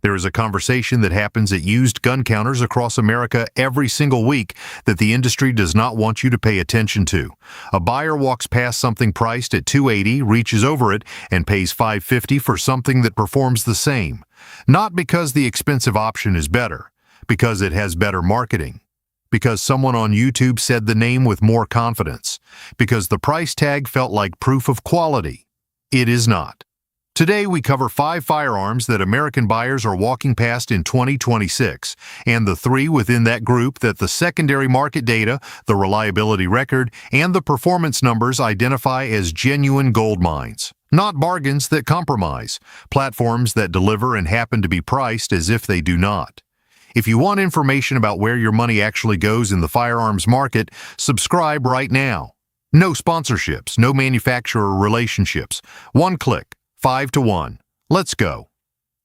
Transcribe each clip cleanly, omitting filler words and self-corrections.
There is a conversation that happens at used gun counters across America every single week that the industry does not want you to pay attention to. A buyer walks past something priced at $280, reaches over it, and pays $550 for something that performs the same. Not because the expensive option is better, because it has better marketing. Because someone on YouTube said the name with more confidence. Because the price tag felt like proof of quality. It is not. Today, we cover 5 firearms that American buyers are walking past in 2026, and the 3 within that group that the secondary market data, the reliability record, and the performance numbers identify as genuine gold mines. Not bargains that compromise, platforms that deliver and happen to be priced as if they do not. If you want information about where your money actually goes in the firearms market, subscribe right now. No sponsorships, no manufacturer relationships. One click. 5-1. Let's go.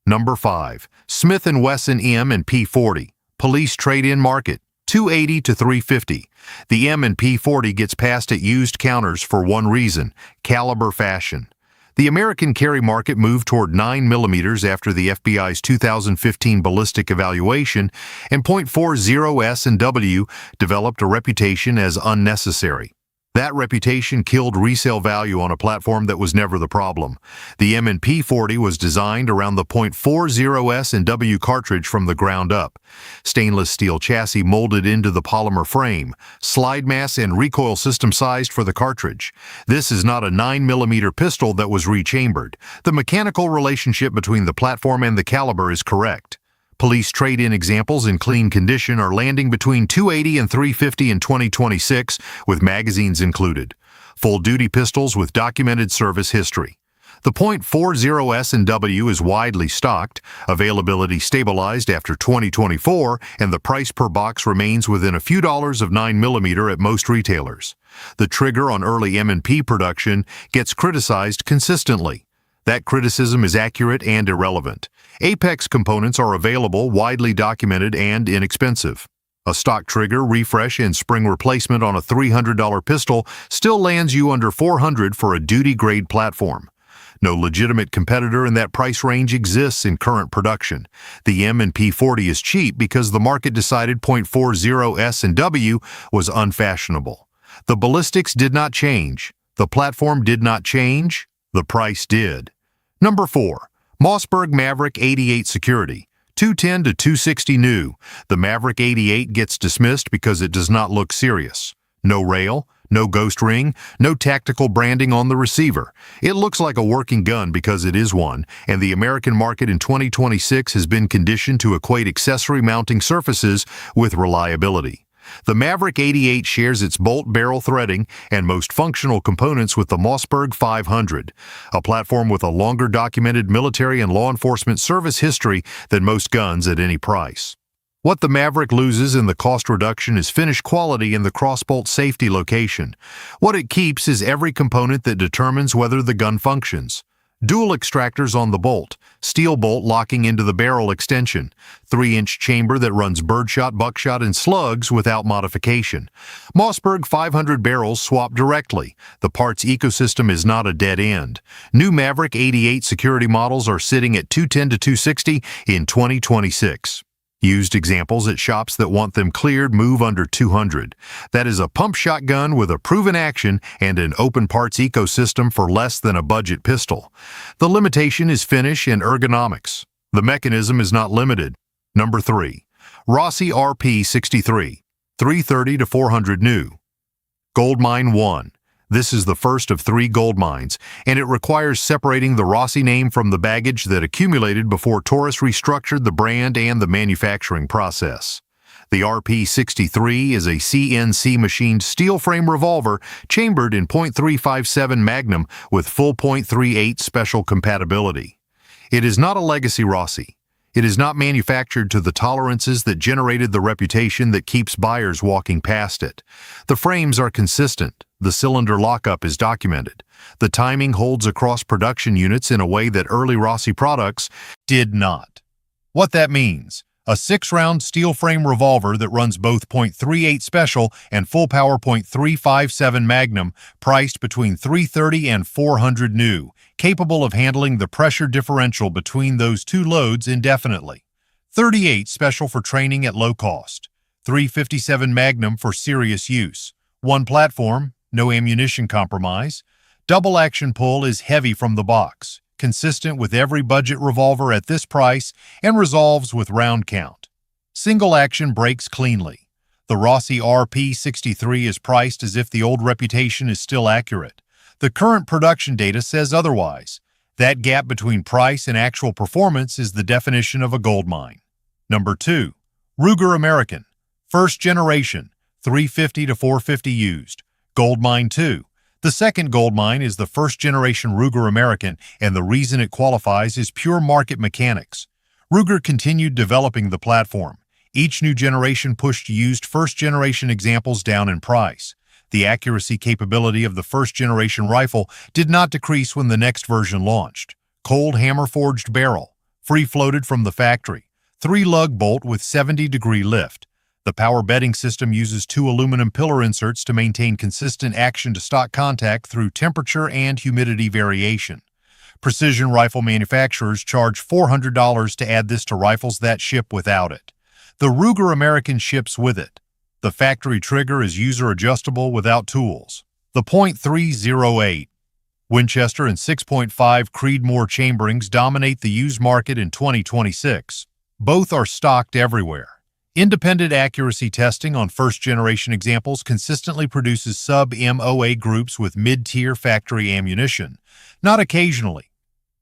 Number 5. Smith & Wesson M&P 40. Police trade-in market. $280 to $350. The M&P 40 gets passed at used counters for one reason: caliber fashion. The American carry market moved toward 9mm after the FBI's 2015 ballistic evaluation, and .40 S&W developed a reputation as unnecessary. That reputation killed resale value on a platform that was never the problem. The M&P 40 was designed around the .40 S&W cartridge from the ground up. Stainless steel chassis molded into the polymer frame, slide mass and recoil system sized for the cartridge. This is not a 9mm pistol that was rechambered. The mechanical relationship between the platform and the caliber is correct. Police trade-in examples in clean condition are landing between $280 and $350 in 2026, with magazines included. Full-duty pistols with documented service history. The .40 S&W is widely stocked, availability stabilized after 2024, and the price per box remains within a few dollars of 9mm at most retailers. The trigger on early M&P production gets criticized consistently. That criticism is accurate and irrelevant. Apex components are available, widely documented, and inexpensive. A stock trigger, refresh, and spring replacement on a $300 pistol still lands you under $400 for a duty-grade platform. No legitimate competitor in that price range exists in current production. The M&P 40 is cheap because the market decided .40 S&W was unfashionable. The ballistics did not change. The platform did not change. The price did. Number 4. Mossberg Maverick 88 Security. $210 to $260 new. The Maverick 88 gets dismissed because it does not look serious. No rail, no ghost ring, no tactical branding on the receiver. It looks like a working gun because it is one, and the American market in 2026 has been conditioned to equate accessory mounting surfaces with reliability. The Maverick 88 shares its bolt barrel threading and most functional components with the Mossberg 500, a platform with a longer documented military and law enforcement service history than most guns at any price. What the Maverick loses in the cost reduction is finish quality in the crossbolt safety location. What it keeps is every component that determines whether the gun functions. Dual extractors on the bolt, steel bolt locking into the barrel extension, 3-inch chamber that runs birdshot, buckshot, and slugs without modification. Mossberg 500 barrels swap directly. The parts ecosystem is not a dead end. New Maverick 88 security models are sitting at $210 to $260 in 2026. Used examples at shops that want them cleared move under $200. That is a pump shotgun with a proven action and an open parts ecosystem for less than a budget pistol. The limitation is finish and ergonomics. The mechanism is not limited. Number 3. Rossi RP 63. $330 to $400 new. Goldmine 1. This is the first of 3 Goldmines, and it requires separating the Rossi name from the baggage that accumulated before Taurus restructured the brand and the manufacturing process. The RP-63 is a CNC machined steel frame revolver chambered in .357 Magnum with full .38 special compatibility. It is not a legacy Rossi. It is not manufactured to the tolerances that generated the reputation that keeps buyers walking past it. The frames are consistent. The cylinder lockup is documented. The timing holds across production units in a way that early Rossi products did not. What that means: a 6-round steel frame revolver that runs both .38 special and full power .357 Magnum, priced between $330 and $400 new, capable of handling the pressure differential between those two loads indefinitely. 38 special for training at low cost. 357 Magnum for serious use. One platform, no ammunition compromise. Double action pull is heavy from the box, consistent with every budget revolver at this price, and resolves with round count. Single action breaks cleanly. The Rossi RP63 is priced as if the old reputation is still accurate. The current production data says otherwise. That gap between price and actual performance is the definition of a gold mine. Number 2. Ruger American. First generation, 350 to 450 used. Goldmine 2. The second Goldmine is the first generation Ruger American, and the reason it qualifies is pure market mechanics. Ruger continued developing the platform. Each new generation pushed used first-generation examples down in price. The accuracy capability of the first-generation rifle did not decrease when the next version launched. Cold hammer-forged barrel, free-floated from the factory, 3-lug bolt with 70-degree lift. The power bedding system uses 2 aluminum pillar inserts to maintain consistent action-to-stock contact through temperature and humidity variation. Precision rifle manufacturers charge $400 to add this to rifles that ship without it. The Ruger American ships with it. The factory trigger is user-adjustable without tools. The .308 Winchester and 6.5 Creedmoor chamberings dominate the used market in 2026. Both are stocked everywhere. Independent accuracy testing on first-generation examples consistently produces sub-MOA groups with mid-tier factory ammunition, not occasionally,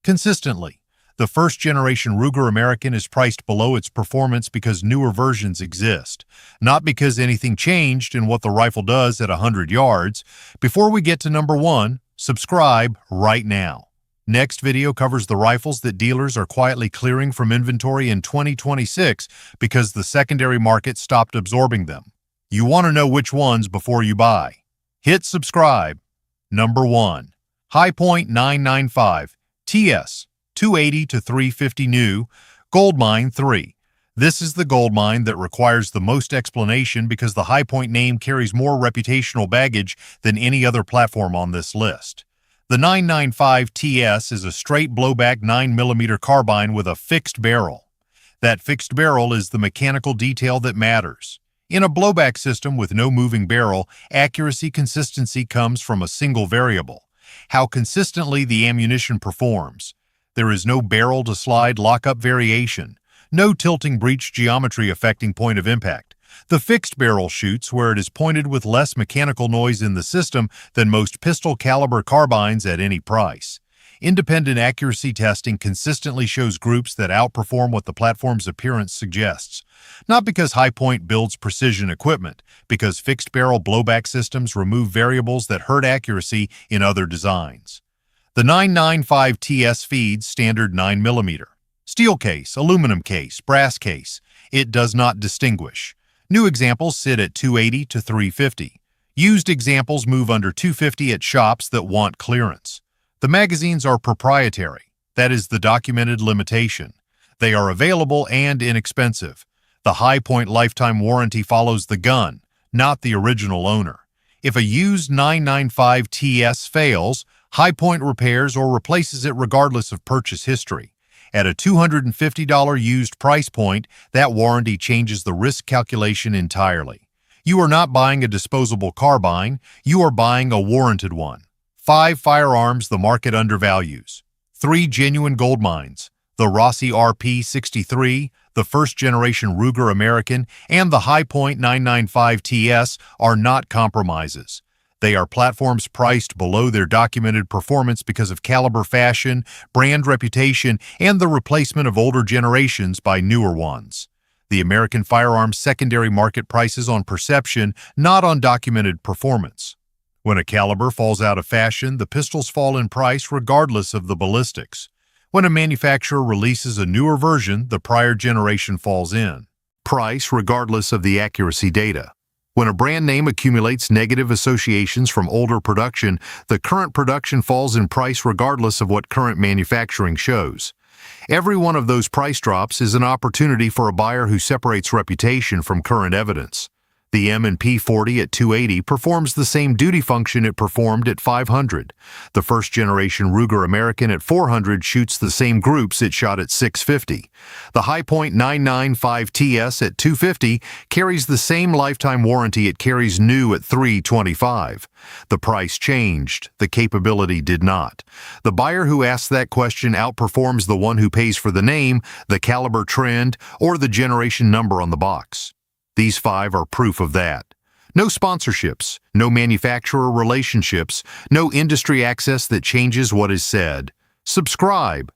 consistently. The first-generation Ruger American is priced below its performance because newer versions exist, not because anything changed in what the rifle does at 100 yards. Before we get to number 1, subscribe right now. Next video covers the rifles that dealers are quietly clearing from inventory in 2026 because the secondary market stopped absorbing them. You want to know which ones before you buy. Hit subscribe. Number 1. Hi-Point 995 TS 280 to 350 new, Goldmine 3. This is the Goldmine that requires the most explanation because the Hi-Point name carries more reputational baggage than any other platform on this list. The 995 TS is a straight blowback 9mm carbine with a fixed barrel. That fixed barrel is the mechanical detail that matters. In a blowback system with no moving barrel, accuracy consistency comes from a single variable: how consistently the ammunition performs. There is no barrel-to-slide lockup variation, no tilting breech geometry affecting point of impact. The fixed barrel shoots where it is pointed with less mechanical noise in the system than most pistol-caliber carbines at any price. Independent accuracy testing consistently shows groups that outperform what the platform's appearance suggests. Not because Hi-Point builds precision equipment, because fixed-barrel blowback systems remove variables that hurt accuracy in other designs. The 995 TS feeds standard 9mm. Steel case, aluminum case, brass case. It does not distinguish. New examples sit at 280 to 350. Used examples move under 250 at shops that want clearance. The magazines are proprietary. That is the documented limitation. They are available and inexpensive. The Hi-Point lifetime warranty follows the gun, not the original owner. If a used 995 TS fails, Hi-Point repairs or replaces it regardless of purchase history. At a $250 used price point, that warranty changes the risk calculation entirely. You are not buying a disposable carbine, you are buying a warranted one. 5 firearms the market undervalues. 3 genuine gold mines. The Rossi RP63, the first-generation Ruger American, and the Hi-Point 995 TS are not compromises. They are platforms priced below their documented performance because of caliber fashion, brand reputation, and the replacement of older generations by newer ones. The American firearms secondary market prices on perception, not on documented performance. When a caliber falls out of fashion, the pistols fall in price regardless of the ballistics. When a manufacturer releases a newer version, the prior generation falls in price regardless of the accuracy data. When a brand name accumulates negative associations from older production, the current production falls in price regardless of what current manufacturing shows. Every one of those price drops is an opportunity for a buyer who separates reputation from current evidence. The M&P 40 at 280 performs the same duty function it performed at 500. The first-generation Ruger American at 400 shoots the same groups it shot at 650. The Hi-Point 995 TS at 250 carries the same lifetime warranty it carries new at 325. The price changed, the capability did not. The buyer who asks that question outperforms the one who pays for the name, the caliber trend, or the generation number on the box. These 5 are proof of that. No sponsorships, no manufacturer relationships, no industry access that changes what is said. Subscribe.